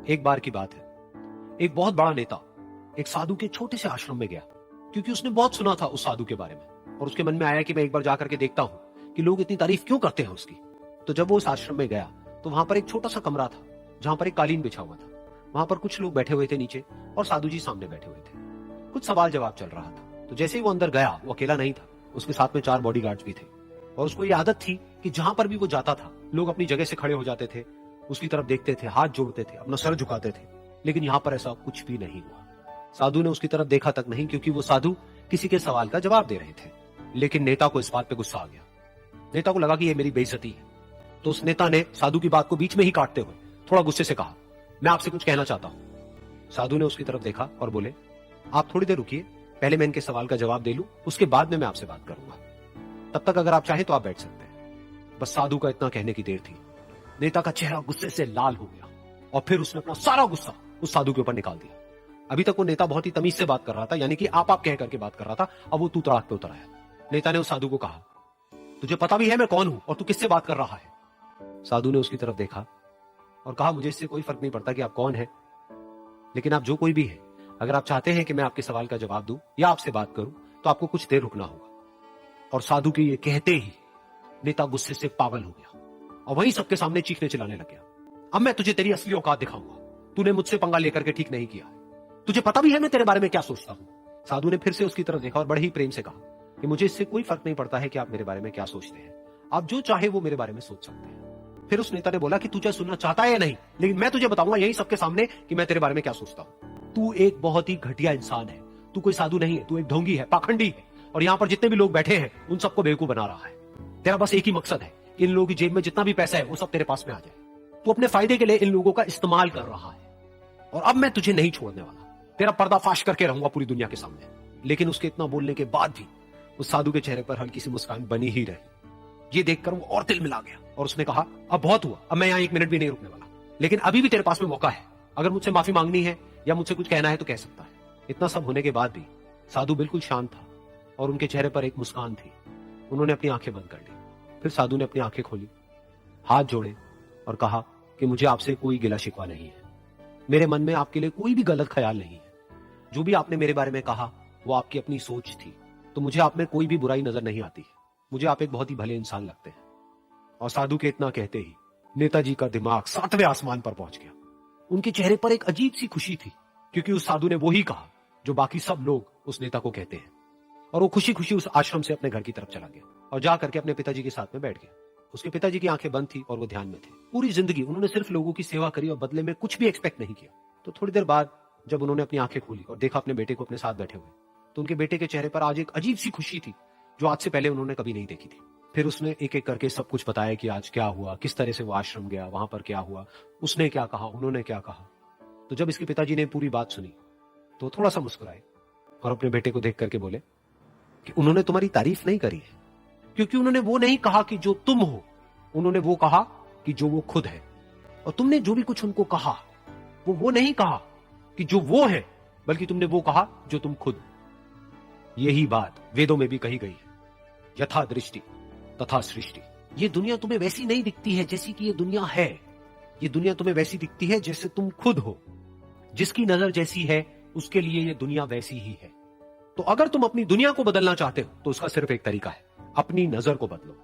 एक बार की बात है, एक बहुत बड़ा नेता एक साधु के छोटे से आश्रम में गया, क्योंकि उसने बहुत सुना था उस साधु के बारे में और उसके मन में आया कि मैं एक बार जाकर के देखता हूं कि लोग इतनी तारीफ क्यों करते हैं उसकी। तो जब वो उस आश्रम में गया तो वहां पर एक छोटा सा कमरा था जहां पर एक कालीन बिछा हुआ था। वहां पर कुछ लोग बैठे हुए थे नीचे और साधु जी सामने बैठे हुए थे। कुछ सवाल जवाब चल रहा था। तो जैसे ही वो अंदर गया, वो अकेला नहीं था, उसके साथ में 4 बॉडीगार्ड्स भी थे और उसको ये आदत थी कि जहां पर भी वो जाता था लोग अपनी जगह से खड़े हो जाते थे, उसकी तरफ देखते थे, हाथ जोड़ते थे, अपना सर झुकाते थे। लेकिन यहां पर ऐसा कुछ भी नहीं हुआ। साधु ने उसकी तरफ देखा तक नहीं, क्योंकि वो साधु किसी के सवाल का जवाब दे रहे थे। लेकिन नेता को इस बात पे गुस्सा आ गया। नेता को लगा कि ये मेरी बेइज्जती है। तो उस नेता ने साधु की बात को बीच में ही काटते हुए थोड़ा गुस्से से कहा, मैं आपसे कुछ कहना चाहता हूं। साधु ने उसकी तरफ देखा और बोले, आप थोड़ी देर रुकिए, पहले मैं इनके सवाल का जवाब दे लूं, उसके बाद में मैं आपसे बात करूंगा। तब तक अगर आप चाहें तो आप बैठ सकते हैं। बस साधु का इतना कहने की देर थी। नेता का चेहरा गुस्से से लाल हो गया और फिर उसने अपना सारा गुस्सा उस साधु के ऊपर निकाल दिया। अभी तक वो नेता बहुत ही तमीज से बात कर रहा था, यानी कि आप कह करके बात कर रहा था। अब वो तू तड़ाक पे उतर आया। नेता ने उस साधु को कहा, तुझे पता भी है मैं कौन हूं और तू किससे बात कर रहा है। साधु ने उसकी तरफ देखा और कहा, मुझे इससे कोई फर्क नहीं पड़ता कि आप कौन है, लेकिन आप जो कोई भी है, अगर आप चाहते हैं कि मैं आपके सवाल का जवाब दूं या आपसे बात करूं तो आपको कुछ देर रुकना होगा। और साधु के ये कहते ही नेता गुस्से से पागल हो गया और वहीं सबके सामने चीखने चिल्लाने लग गया, अब मैं तुझे तेरी असली औकात दिखाऊंगा। तूने मुझसे पंगा लेकर के ठीक नहीं किया है। तुझे पता भी है मैं तेरे बारे में क्या सोचता हूं। साधु ने फिर से उसकी तरफ देखा और बड़े ही प्रेम से कहा कि मुझे इससे कोई फर्क नहीं पड़ता है कि आप मेरे बारे में क्या सोचते हैं, आप जो चाहे वो मेरे बारे में सोच सकते हैं। फिर उस नेता ने बोला कि तुझे सुनना चाहता है या नहीं, लेकिन मैं तुझे बताऊंगा यही सबके सामने कि मैं तेरे बारे में क्या सोचता हूं। तू एक बहुत ही घटिया इंसान है, तू कोई साधु नहीं है, तू एक ढोंगी है, पाखंडी है, और यहां पर जितने भी लोग बैठे हैं उन सबको बेवकूफ बना रहा है। तेरा बस एक ही मकसद है, इन लोगों की जेब में जितना भी पैसा है वो सब तेरे पास में आ जाए। तू अपने फायदे के लिए इन लोगों का इस्तेमाल कर रहा है और अब मैं तुझे नहीं छोड़ने वाला। तेरा पर्दाफाश करके रहूंगा पूरी दुनिया के सामने। लेकिन उसके इतना बोलने के बाद भी उस साधु के चेहरे पर हल्की सी मुस्कान बनी ही रही। ये देखकर वो और दिल मिला गया और उसने कहा, अब बहुत हुआ, अब मैं यहां 1 मिनट भी नहीं रुकने वाला, लेकिन अभी भी तेरे पास में मौका है। अगर मुझसे माफी मांगनी है या मुझसे कुछ कहना है तो कह सकता है। इतना सब होने के बाद भी साधु बिल्कुल शांत था और उनके चेहरे पर एक मुस्कान थी। उन्होंने अपनी आंखें बंद कर ली। फिर साधु ने अपनी आंखें खोली, हाथ जोड़े और कहा कि मुझे आपसे कोई गिला शिकवा नहीं है, मेरे मन में आपके लिए कोई भी गलत ख्याल नहीं है। जो भी आपने मेरे बारे में कहा वो आपकी अपनी सोच थी, तो मुझे आप में कोई भी बुराई नजर नहीं आती है। मुझे आप एक बहुत ही भले इंसान लगते हैं। और साधु के इतना कहते ही नेताजी का दिमाग 7वें आसमान पर पहुंच गया। उनके चेहरे पर एक अजीब सी खुशी थी, क्योंकि उस साधु ने वो ही कहा जो बाकी सब लोग उस नेता को कहते हैं। और वो खुशी खुशी उस आश्रम से अपने घर की तरफ चला गया और जा करके अपने पिताजी के साथ में बैठ गया। उसके पिताजी की आंखें बंद थी और वो ध्यान में थे। पूरी जिंदगी उन्होंने सिर्फ लोगों की सेवा करी और बदले में कुछ भी एक्सपेक्ट नहीं किया। तो थोड़ी देर बाद जब उन्होंने अपनी आंखें खोली और देखा अपने बेटे को अपने साथ बैठे हुए, तो उनके बेटे के चेहरे पर आज एक अजीब सी खुशी थी जो आज से पहले उन्होंने कभी नहीं देखी थी। फिर उसने एक एक करके सब कुछ बताया कि आज क्या हुआ, किस तरह से वो आश्रम गया, वहां पर क्या हुआ, उसने क्या कहा, उन्होंने क्या कहा। तो जब इसके पिताजी ने पूरी बात सुनी तो थोड़ा सा मुस्कुराए और अपने बेटे को देख करके बोले कि उन्होंने तुम्हारी तारीफ नहीं करी है, क्योंकि उन्होंने वो नहीं कहा कि जो तुम हो, उन्होंने वो कहा कि जो वो खुद है। और तुमने जो भी कुछ उनको कहा वो नहीं कहा कि जो वो है, बल्कि तुमने वो कहा जो तुम खुद हो। यही बात वेदों में भी कही गई है, यथा दृष्टि तथा सृष्टि। ये दुनिया तुम्हें वैसी नहीं दिखती है जैसी कि ये दुनिया है। ये दुनिया तुम्हें वैसी दिखती है जैसे तुम खुद हो। जिसकी नजर जैसी है उसके लिए ये दुनिया वैसी ही है। तो अगर तुम अपनी दुनिया को बदलना चाहते हो तो उसका सिर्फ एक तरीका है, अपनी नजर को बदलो।